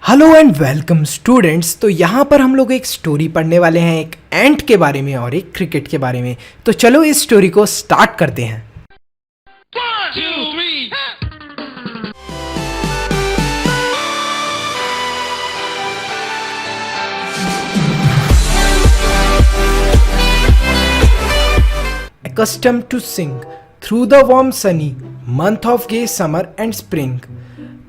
Hello and welcome students. तो यहाँ पर हम लोग एक स्टोरी पढ़ने वाले हैं, एक एंट के बारे में और एक क्रिकेट के बारे में। तो चलो इस स्टोरी को स्टार्ट करते हैं। 1, 2, 3. Accustomed to sing through the warm sunny month of gay summer and spring,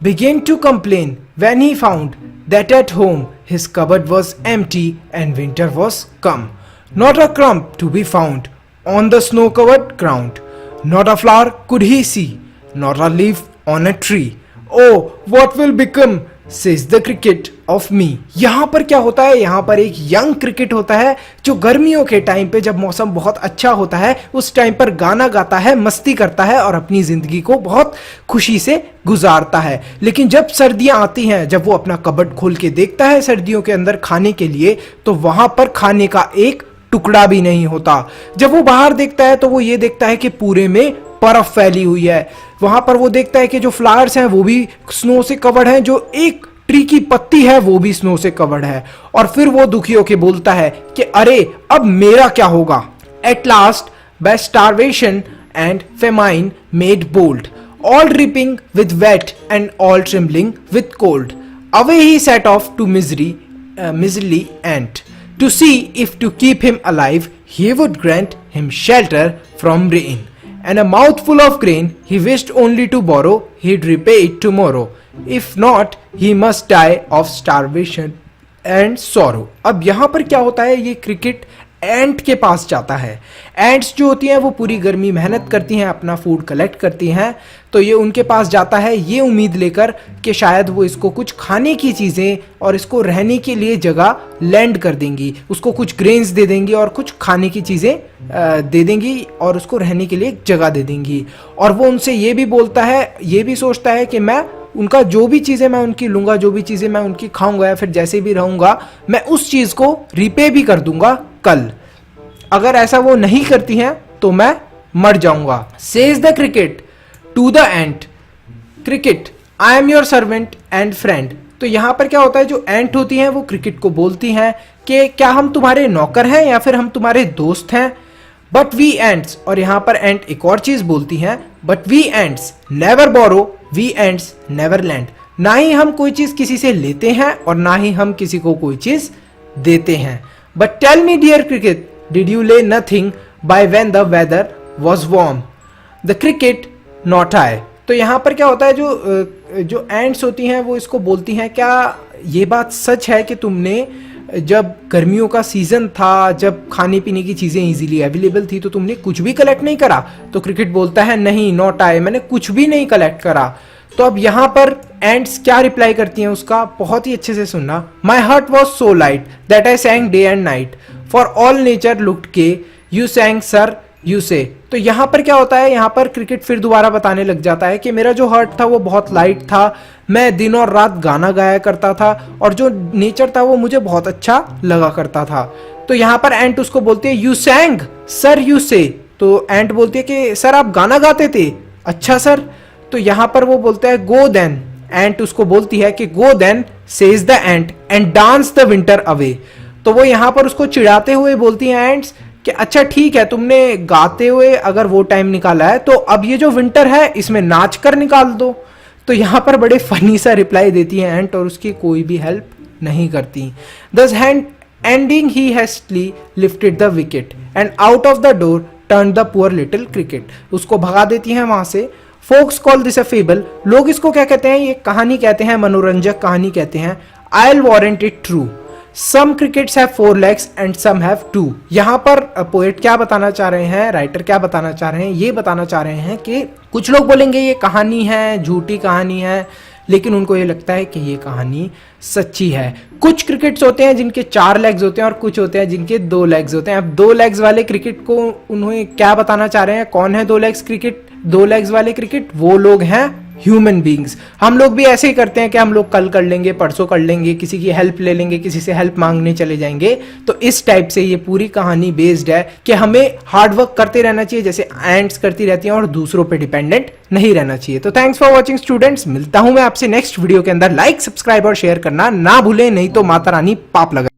began to complain when he found that at home his cupboard was empty and winter was come. Not a crumb to be found on the snow-covered ground. Not a flower could he see, not a leaf on a tree. Oh, what will become, says the cricket of me. यहाँ पर क्या होता है, यहाँ पर एक young cricket होता है जो गर्मियों के टाइम पे जब मौसम बहुत अच्छा होता है उस टाइम पर गाना गाता है, मस्ती करता है और अपनी जिंदगी को बहुत खुशी से गुजारता है। लेकिन जब सर्दियां आती हैं, जब वो अपना कबर्ड खोल के देखता है सर्दियों के अंदर खाने के लिए, तो वहां पर खाने का एक टुकड़ा भी नहीं होता। जब वो बाहर देखता है तो वो ये देखता है कि पूरे में बर्फ फैली हुई है। वहां पर वो देखता है कि जो फ्लावर्स हैं वो भी स्नो से कवर्ड हैं, जो एक ट्री की पत्ती है वो भी स्नो से कवर्ड है। और फिर वो दुखी होकर बोलता है कि अरे अब मेरा क्या होगा। At last by starvation and famine made bold, all dripping with wet and all trembling with cold. Away he set off to miserly ant, to see if to keep him alive he would grant him shelter from rain. And a mouthful of grain he wished only to borrow, he'd repay it tomorrow. If not, he must die of starvation and sorrow. अब यहाँ पर क्या होता है, ये cricket एंट के पास जाता है। एंट्स जो होती हैं वो पूरी गर्मी मेहनत करती हैं, अपना फूड कलेक्ट करती हैं। तो ये उनके पास जाता है ये उम्मीद लेकर कि शायद वो इसको कुछ खाने की चीज़ें और इसको रहने के लिए जगह लैंड कर देंगी, उसको कुछ ग्रेन्स दे देंगी और कुछ खाने की चीज़ें दे देंगी और उसको रहने के लिए एक जगह दे देंगी। और वो उनसे ये भी बोलता है, ये भी सोचता है कि मैं उनका जो भी चीज़ें मैं उनकी लूँगा, जो भी चीज़ें मैं उनकी खाऊंगा या फिर जैसे भी रहूँगा, मैं उस चीज़ को रिपे भी कर दूंगा कल। अगर ऐसा वो नहीं करती हैं तो मैं मर जाऊंगा। Says the cricket to the ant, cricket I am your servant and friend. तो यहां पर क्या होता है, जो एंट होती हैं वो क्रिकेट को बोलती हैं कि क्या हम तुम्हारे नौकर हैं या फिर हम तुम्हारे दोस्त हैं। बट वी एंट्स, और यहां पर एंट एक और चीज बोलती हैं, but we ants never borrow, we ants never lend. ना ही हम कोई चीज किसी से लेते हैं और ना ही हम किसी को कोई चीज देते हैं। But tell me dear cricket, did you lay nothing by when the weather was warm? The cricket not I. तो यहाँ पर क्या होता है, जो एंट्स होती हैं वो इसको बोलती हैं, क्या ये बात सच है कि तुमने जब गर्मियों का सीजन था, जब खाने पीने की चीज़ें इजीली अवेलेबल थी, तो तुमने कुछ भी कलेक्ट नहीं करा? तो क्रिकेट बोलता है नहीं, नॉट आई, मैंने कुछ भी नहीं कलेक्ट करा। तो अब यहाँ पर एंड्स क्या रिप्लाई करती हैं उसका, बहुत ही अच्छे से सुनना। My heart was so light that I सैंग day and night, for all nature looked के यू सैंग सर यू से। तो यहाँ पर क्या होता है, यहाँ पर क्रिकेट फिर दोबारा बताने लग जाता है कि मेरा जो हार्ट था वो बहुत लाइट था, मैं दिन और रात गाना गाया करता था और जो नेचर था वो मुझे बहुत अच्छा लगा करता था। तो यहाँ पर एंट उसको बोलती है यू सैंग सर यू से। तो एंट बोलती है कि सर आप गाना गाते थे? अच्छा सर। तो यहाँ पर वो बोलता है गो देन, एंट उसको बोलती है कि go then says the ant and dance the winter away. तो वो यहाँ पर उसको चिढ़ाते हुए बोलती हैं एंट्स कि अच्छा ठीक है, तुमने गाते हुए अगर वो टाइम निकाला है तो अब ये जो विंटर है इसमें नाच कर निकाल दो। तो यहाँ पर बड़े फनी सा रिप्लाई देती है एंट और उसकी कोई भी हेल्प नहीं करती। This hand ending he hastily lifted the wicket and out of the door turn the poor little cricket. उसको भगा देती हैं वहां से। Folks call this a fable, लोग इसको क्या कहते हैं, ये कहानी कहते हैं, मनोरंजक कहानी कहते हैं। I will warrant it true, some crickets have 4 legs and some have 2। यहाँ पर पोएट क्या बताना चाह रहे हैं, राइटर क्या बताना चाह रहे हैं, ये बताना चाह रहे हैं कि कुछ लोग बोलेंगे ये कहानी है, झूठी कहानी है, लेकिन उनको ये लगता है कि ये कहानी सच्ची है। कुछ क्रिकेट्स होते हैं जिनके 4 legs होते हैं और कुछ होते हैं जिनके 2 legs होते हैं। अब 2 legs वाले क्रिकेट को उन्हें क्या बताना चाह रहे हैं, कौन है 2 legs क्रिकेट? 2 legs वाले क्रिकेट वो लोग हैं ह्यूमन बींग्स। हम लोग भी ऐसे ही करते हैं कि हम लोग कल कर लेंगे, परसों कर लेंगे, किसी की हेल्प ले लेंगे, किसी से हेल्प मांगने चले जाएंगे। तो इस टाइप से ये पूरी कहानी बेस्ड है कि हमें हार्डवर्क करते रहना चाहिए जैसे एंड्स करती रहती हैं और दूसरों पे डिपेंडेंट नहीं रहना चाहिए। तो थैंक्स फॉर वॉचिंग स्टूडेंट्स, मिलता हूं मैं आपसे नेक्स्ट वीडियो के अंदर। लाइक, सब्सक्राइब और शेयर करना ना भूलें, नहीं तो माता रानी पाप लगा।